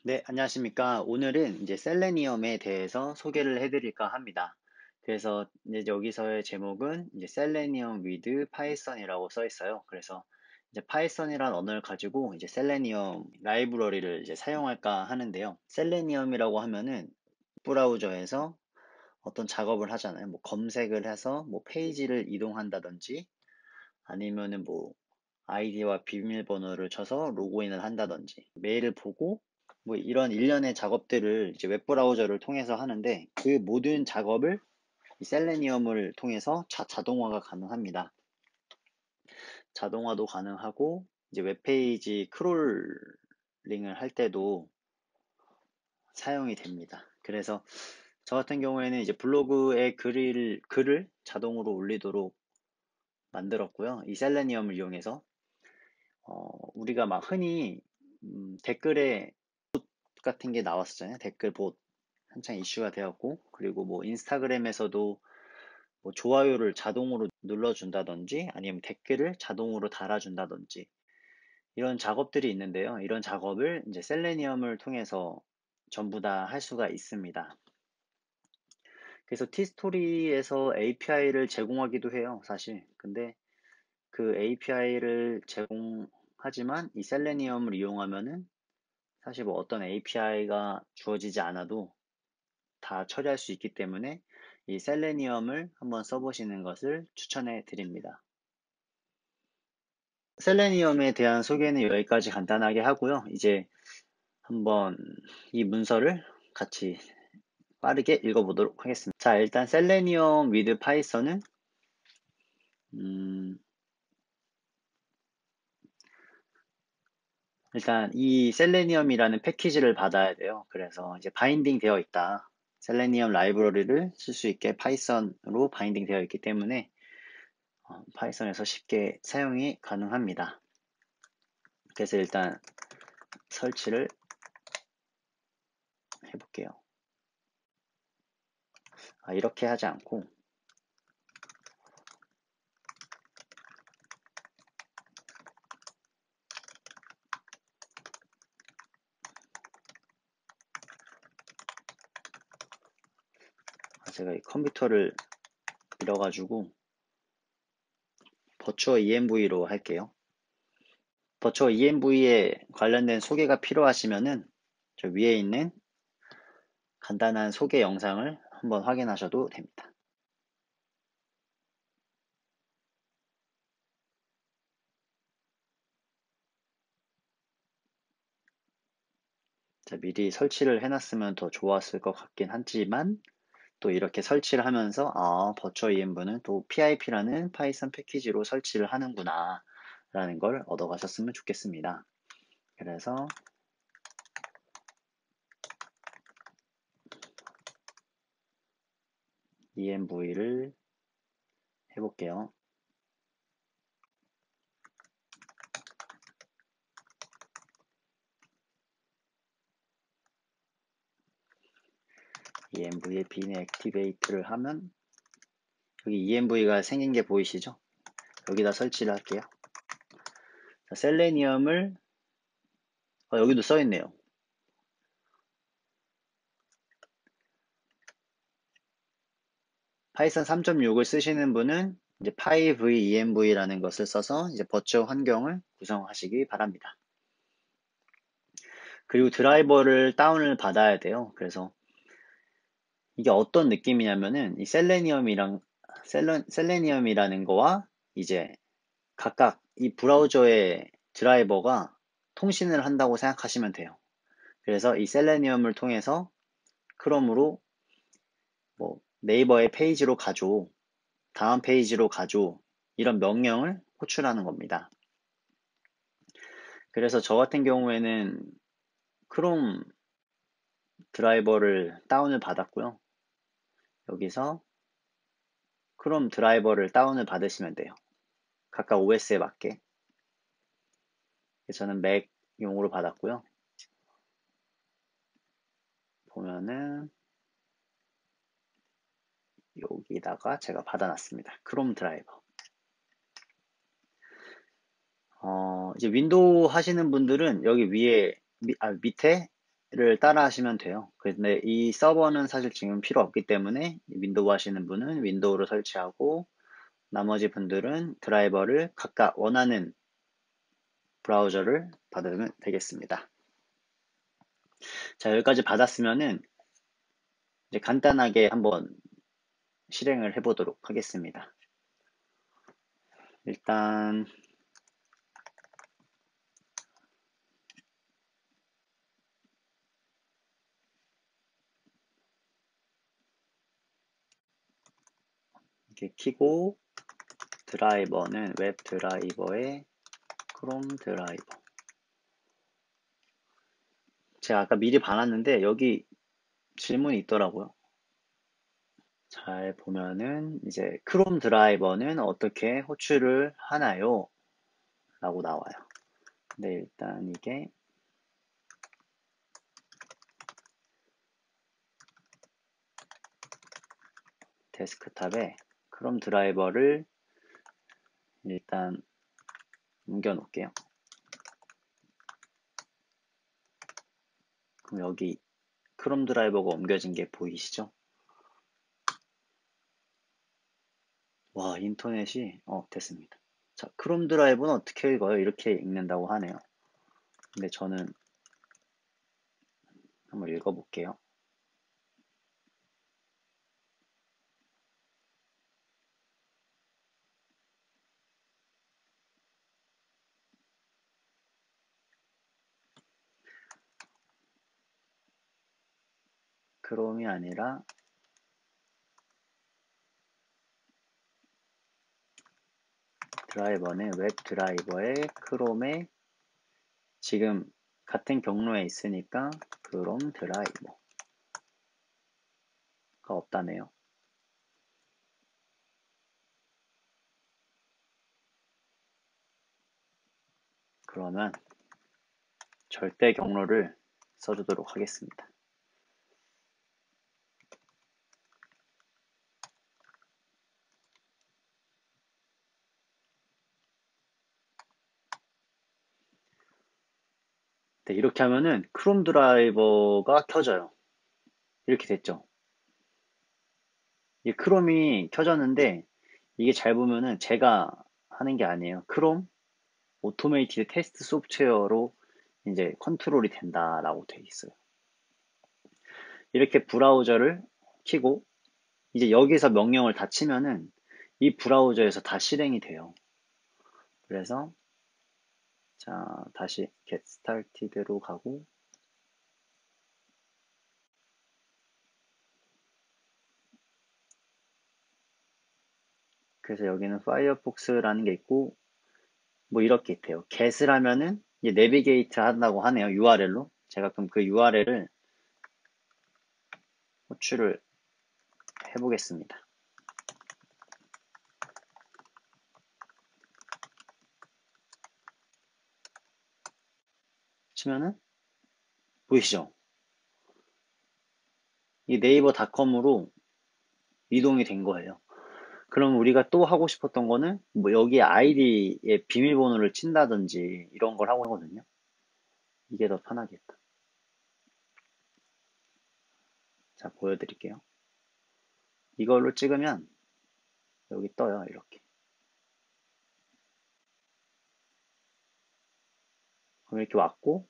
네, 안녕하십니까. 오늘은 이제 셀레니엄에 대해서 소개를 해드릴까 합니다. 그래서 이제 여기서의 제목은 이제 셀레니엄 with 파이썬이라고 써 있어요. 그래서 이제 파이썬이란 언어를 가지고 이제 셀레니엄 라이브러리를 이제 사용할까 하는데요. 셀레니엄이라고 하면은 브라우저에서 어떤 작업을 하잖아요. 뭐 검색을 해서 뭐 페이지를 이동한다든지 아니면은 뭐 아이디와 비밀번호를 쳐서 로그인을 한다든지 메일을 보고 뭐 이런 일련의 작업들을 이제 웹브라우저를 통해서 하는데 그 모든 작업을 이 셀레니엄을 통해서 자동화가 가능합니다. 자동화도 가능하고 이제 웹페이지 크롤링을 할 때도 사용이 됩니다. 그래서 저 같은 경우에는 이제 블로그에 글을 자동으로 올리도록 만들었고요. 이 셀레니엄을 이용해서 우리가 막 흔히 댓글에 같은 게 나왔었잖아요. 댓글 봇 한창 이슈가 되었고, 그리고 뭐 인스타그램에서도 뭐 좋아요를 자동으로 눌러준다든지 아니면 댓글을 자동으로 달아준다든지 이런 작업들이 있는데요. 이런 작업을 이제 셀레니엄을 통해서 전부 다 할 수가 있습니다. 그래서 티스토리에서 API를 제공하기도 해요, 사실. 근데 그 API를 제공하지만 이 셀레니엄을 이용하면은 사실 뭐 어떤 API가 주어지지 않아도 다 처리할 수 있기 때문에 이 셀레니엄을 한번 써보시는 것을 추천해 드립니다. 셀레니엄에 대한 소개는 여기까지 간단하게 하고요. 이제 한번 이 문서를 같이 빠르게 읽어보도록 하겠습니다. 자, 일단 셀레니엄 with 파이썬은 일단 이 셀레니엄이라는 패키지를 받아야 돼요. 그래서 이제 바인딩 되어 있다. 셀레니엄 라이브러리를 쓸 수 있게 파이썬으로 바인딩 되어 있기 때문에 파이썬에서 쉽게 사용이 가능합니다. 그래서 일단 설치를 해볼게요. 이렇게 하지 않고 제가 이 컴퓨터를 잃어가지고 버추어 ENV로 할게요. 버추어 ENV에 관련된 소개가 필요하시면은 저 위에 있는 간단한 소개 영상을 한번 확인하셔도 됩니다. 자, 미리 설치를 해놨으면 더 좋았을 것 같긴 하지만 또 이렇게 설치를 하면서 버추어 ENV는 또 PIP라는 파이썬 패키지로 설치를 하는구나 라는 걸 얻어가셨으면 좋겠습니다. 그래서 ENV를 해볼게요. ENV에 bin activate를 하면 여기 ENV가 생긴 게 보이시죠? 여기다 설치를 할게요. 자, 셀레니엄을 여기도 써있네요. 파이썬 3.6을 쓰시는 분은 이제 pyvenv라는 것을 써서 이제 버추어 환경을 구성하시기 바랍니다. 그리고 드라이버를 다운을 받아야 돼요. 그래서 이게 어떤 느낌이냐면은 이 셀레니엄이라는 거와 이제 각각 이 브라우저의 드라이버가 통신을 한다고 생각하시면 돼요. 그래서 이 셀레니엄을 통해서 크롬으로 뭐 네이버의 페이지로 가줘, 다음 페이지로 가줘 이런 명령을 호출하는 겁니다. 그래서 저 같은 경우에는 크롬 드라이버를 다운을 받았고요. 여기서 크롬 드라이버를 다운을 받으시면 돼요. 각각 OS에 맞게. 저는 맥용으로 받았고요. 보면은 여기다가 제가 받아놨습니다. 크롬 드라이버. 이제 윈도우 하시는 분들은 여기 위에 밑에 를 따라 하시면 돼요. 근데 이 서버는 사실 지금 필요 없기 때문에 윈도우 하시는 분은 윈도우로 설치하고 나머지 분들은 드라이버를 각각 원하는 브라우저를 받으면 되겠습니다. 자, 여기까지 받았으면은 이제 간단하게 한번 실행을 해보도록 하겠습니다. 일단 이렇게 키고 드라이버는 웹 드라이버에 크롬 드라이버. 제가 아까 미리 봐놨는데 여기 질문이 있더라고요. 잘 보면은 이제 크롬 드라이버는 어떻게 호출을 하나요? 라고 나와요. 근데 일단 이게 데스크탑에 크롬 드라이버를 일단 옮겨 놓을게요. 그럼 여기 크롬 드라이버가 옮겨진 게 보이시죠? 와, 인터넷이 됐습니다. 자, 크롬 드라이브는 어떻게 읽어요? 이렇게 읽는다고 하네요. 근데 저는 한번 읽어볼게요. 크롬이 아니라 드라이버는 웹 드라이버에 크롬에 지금 같은 경로에 있으니까 크롬 드라이버가 없다네요. 그러면 절대 경로를 써주도록 하겠습니다. 네, 이렇게 하면은 크롬 드라이버가 켜져요. 이렇게 됐죠. 이 크롬이 켜졌는데 이게 잘 보면은 제가 하는 게 아니에요. 크롬 오토메이티드 테스트 소프트웨어로 이제 컨트롤이 된다라고 되어 있어요. 이렇게 브라우저를 켜고 이제 여기서 명령을 다 치면은 이 브라우저에서 다 실행이 돼요. 그래서 자, 다시 get started로 가고 그래서 여기는 파이어폭스라는 게 있고 뭐 이렇게 있대요. get을 하면은 이제 내비게이트 한다고 하네요. URL로. 제가 그럼 그 URL을 호출을 해보겠습니다. 치면은 보이시죠? 이 네이버닷컴으로 이동이 된 거예요. 그럼 우리가 또 하고 싶었던 거는 뭐 여기 아이디에 비밀번호를 친다든지 이런 걸 하고 하거든요. 이게 더 편하겠다. 자, 보여드릴게요. 이걸로 찍으면 여기 떠요. 이렇게. 그럼 이렇게 왔고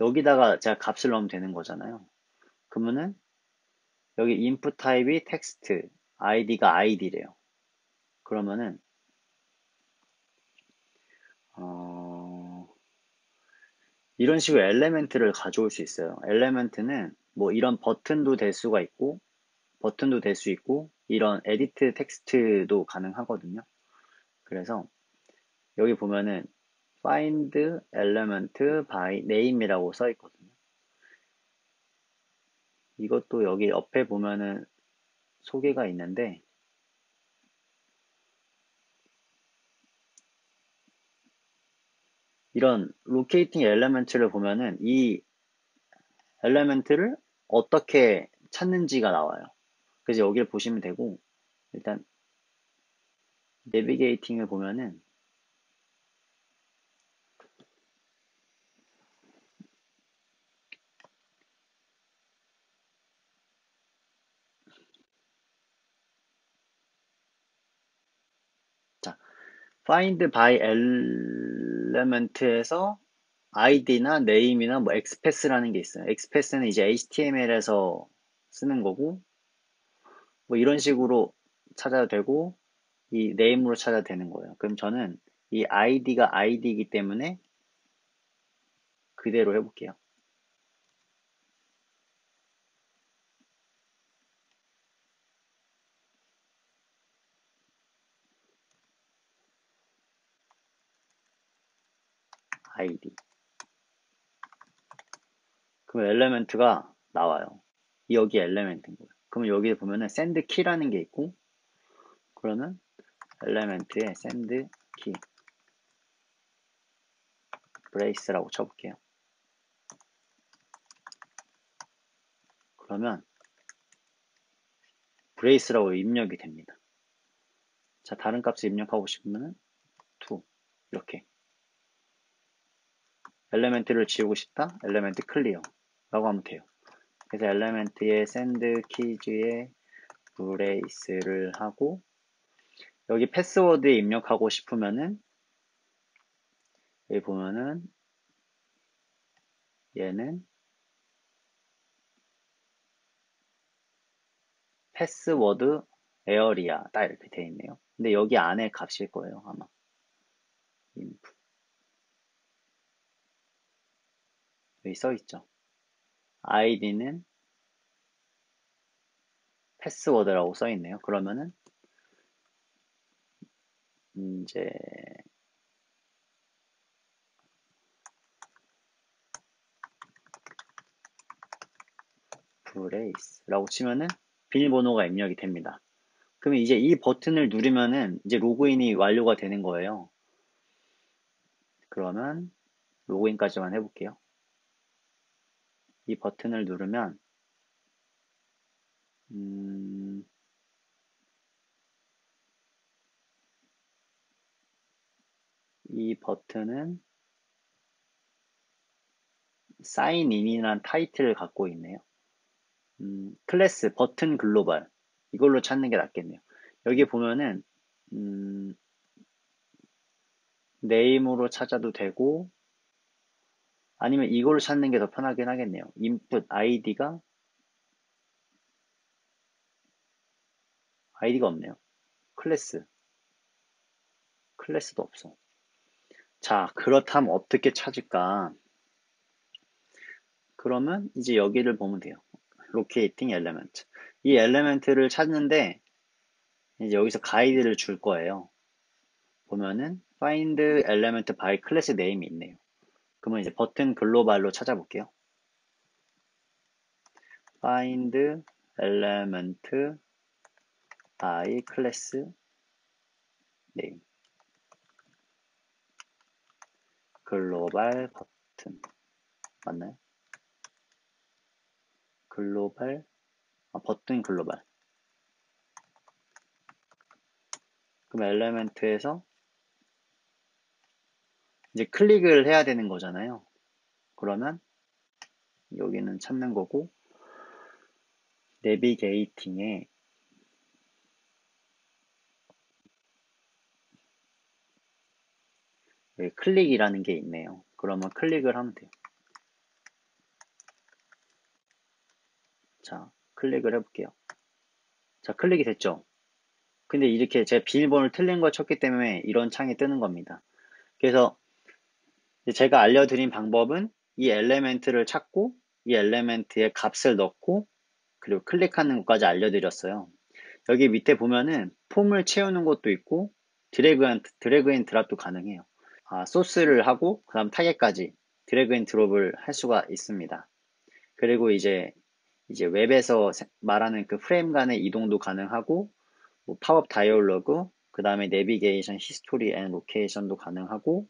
여기다가 제가 값을 넣으면 되는 거잖아요. 그러면은 여기 input 타입이 텍스트, id가 id래요. 그러면은 이런 식으로 엘레멘트를 가져올 수 있어요. 엘레멘트는 뭐 이런 버튼도 될 수가 있고 버튼도 될 수 있고 이런 에디트 텍스트도 가능하거든요. 그래서 여기 보면은 find element by name이라고 써 있거든요. 이것도 여기 옆에 보면은 소개가 있는데 이런 로케이팅 엘레멘트를 보면은 이 엘레멘트를 어떻게 찾는지가 나와요. 그래서 여기를 보시면 되고 일단 내비게이팅을 보면은 find by element에서 id나 name이나 뭐 xpass라는 게 있어요. xpass는 이제 html에서 쓰는 거고, 뭐 이런 식으로 찾아도 되고, 이 name으로 찾아도 되는 거예요. 그럼 저는 이 id가 id이기 때문에 그대로 해볼게요. id. 그럼 엘레멘트가 나와요. 여기 엘레멘트인 거예요. 그럼 여기에 보면은 send key라는 게 있고, 그러면 엘레멘트에 send key brace라고 쳐볼게요. 그러면 brace라고 입력이 됩니다. 자, 다른 값을 입력하고 싶으면 2 이렇게. 엘레멘트를 지우고 싶다? 엘레멘트 클리어 라고 하면 돼요. 그래서 엘레멘트에 send keys에 brace를 하고, 여기 패스워드에 입력하고 싶으면은 여기 보면은 얘는 패스워드 에어리아 딱 이렇게 돼 있네요. 근데 여기 안에 값일 거예요, 아마. inf. 여기 써 있죠. id는 패스워드라고 써 있네요. 그러면은 이제 brace라고 치면은 비밀번호가 입력이 됩니다. 그러면 이제 이 버튼을 누르면은 이제 로그인이 완료가 되는 거예요. 그러면 로그인까지만 해볼게요. 이 버튼을 누르면 이 버튼은 sign in이라는 타이틀을 갖고 있네요. 클래스 버튼 글로벌 이걸로 찾는 게 낫겠네요. 여기 보면은 네임으로 찾아도 되고 아니면 이걸로 찾는 게 더 편하긴 하겠네요. input id가 없네요. 클래스도 없어. 자, 그렇다면 어떻게 찾을까? 그러면 이제 여기를 보면 돼요. locating element. 이 엘레멘트를 찾는데 이제 여기서 가이드를 줄 거예요. 보면은 find element by class name이 있네요. 그러면 이제 버튼 글로벌로 찾아볼게요. find element by class name. 글로벌 버튼 맞나요? 글로벌 버튼 글로벌. 그럼 엘레멘트에서 이제 클릭을 해야 되는 거잖아요. 그러면 여기는 찾는 거고 내비게이팅에 여기 클릭이라는 게 있네요. 그러면 클릭을 하면 돼요. 자, 클릭을 해볼게요. 자, 클릭이 됐죠? 근데 이렇게 제가 비밀번호를 틀린 걸 쳤기 때문에 이런 창이 뜨는 겁니다. 그래서 제가 알려드린 방법은 이 엘레멘트를 찾고 이 엘레멘트에 값을 넣고 그리고 클릭하는 것까지 알려드렸어요. 여기 밑에 보면은 폼을 채우는 것도 있고 드래그 앤 드랍도 가능해요. 소스를 하고 그 다음 타겟까지 드래그 앤 드롭을 할 수가 있습니다. 그리고 이제 웹에서 말하는 그 프레임 간의 이동도 가능하고 뭐 팝업 다이얼로그 그 다음에 내비게이션 히스토리 앤 로케이션도 가능하고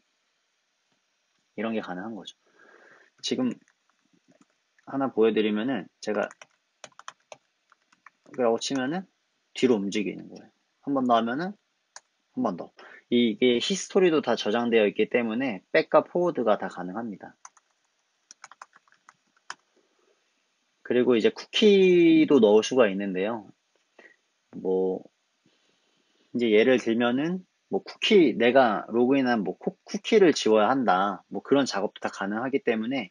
이런 게 가능한 거죠. 지금 하나 보여드리면은 제가 이라고 치면은 뒤로 움직이는 거예요. 한 번 더 하면은 한 번 더. 이게 히스토리도 다 저장되어 있기 때문에 백과 포워드가 다 가능합니다. 그리고 이제 쿠키도 넣을 수가 있는데요. 뭐 이제 예를 들면은 뭐 쿠키, 내가 로그인한 뭐 쿠키를 지워야 한다. 뭐 그런 작업도 다 가능하기 때문에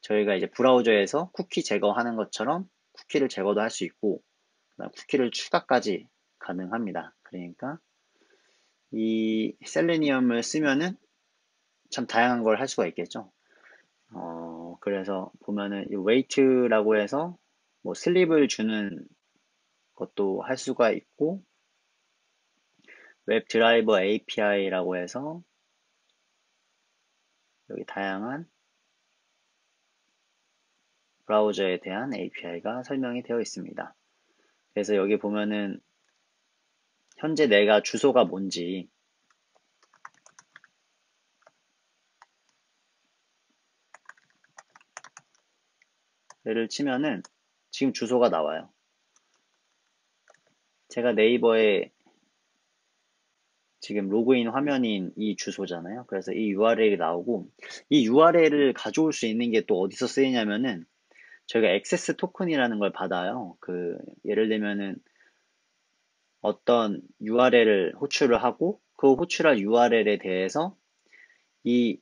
저희가 이제 브라우저에서 쿠키 제거하는 것처럼 쿠키를 제거도 할 수 있고, 그다음 쿠키를 추가까지 가능합니다. 그러니까 이 셀레니엄을 쓰면은 참 다양한 걸 할 수가 있겠죠. 그래서 보면은 이 웨이트라고 해서 뭐 슬립을 주는 것도 할 수가 있고, 웹 드라이버 API라고 해서 여기 다양한 브라우저에 대한 API가 설명이 되어 있습니다. 그래서 여기 보면은 현재 내가 주소가 뭔지, 예를 치면은 지금 주소가 나와요. 제가 네이버에 지금 로그인 화면인 이 주소잖아요. 그래서 이 URL이 나오고, 이 URL을 가져올 수 있는 게 또 어디서 쓰이냐면은 저희가 액세스 토큰이라는 걸 받아요. 예를 들면은 어떤 URL을 호출을 하고 그 호출할 URL에 대해서 이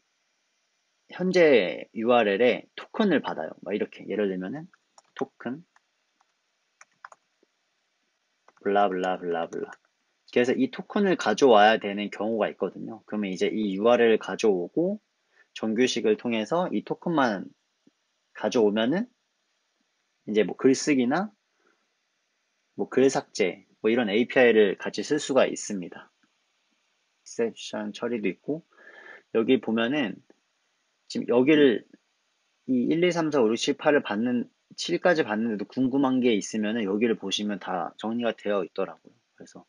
현재 URL에 토큰을 받아요. 막 이렇게 예를 들면은 토큰 블라블라블라블라. 그래서 이 토큰을 가져와야 되는 경우가 있거든요. 그러면 이제 이 URL을 가져오고 정규식을 통해서 이 토큰만 가져오면은 이제 뭐 글쓰기나 뭐 글 삭제 뭐 이런 API를 같이 쓸 수가 있습니다. exception 처리도 있고, 여기 보면은 지금 여기를 이 1, 2, 3, 4, 5, 6, 7, 8을 7까지 받는데도 궁금한 게 있으면은 여기를 보시면 다 정리가 되어 있더라고요. 그래서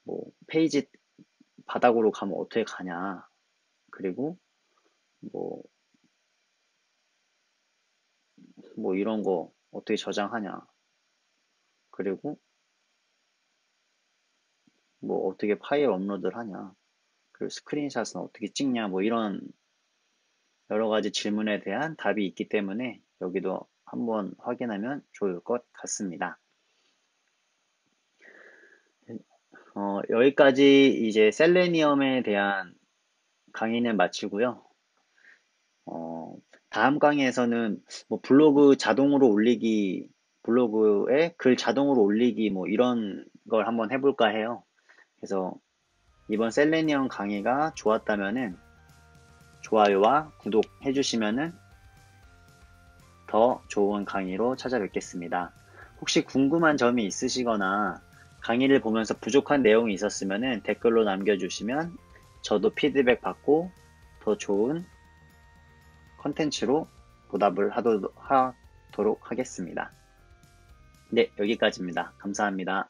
뭐 페이지 바닥으로 가면 어떻게 가냐, 그리고 뭐, 뭐 이런 거 어떻게 저장하냐, 그리고 뭐 어떻게 파일 업로드를 하냐, 그리고 스크린샷은 어떻게 찍냐, 뭐 이런 여러 가지 질문에 대한 답이 있기 때문에 여기도 한번 확인하면 좋을 것 같습니다. 여기까지 이제 셀레니엄에 대한 강의는 마치고요. 다음 강의에서는 뭐 블로그에 글 자동으로 올리기 뭐 이런 걸 한번 해볼까 해요. 그래서 이번 셀레니엄 강의가 좋았다면은 좋아요와 구독 해주시면은 더 좋은 강의로 찾아뵙겠습니다. 혹시 궁금한 점이 있으시거나 강의를 보면서 부족한 내용이 있었으면 댓글로 남겨주시면 저도 피드백 받고 더 좋은 컨텐츠로 보답을 하도록 하겠습니다. 네, 여기까지입니다. 감사합니다.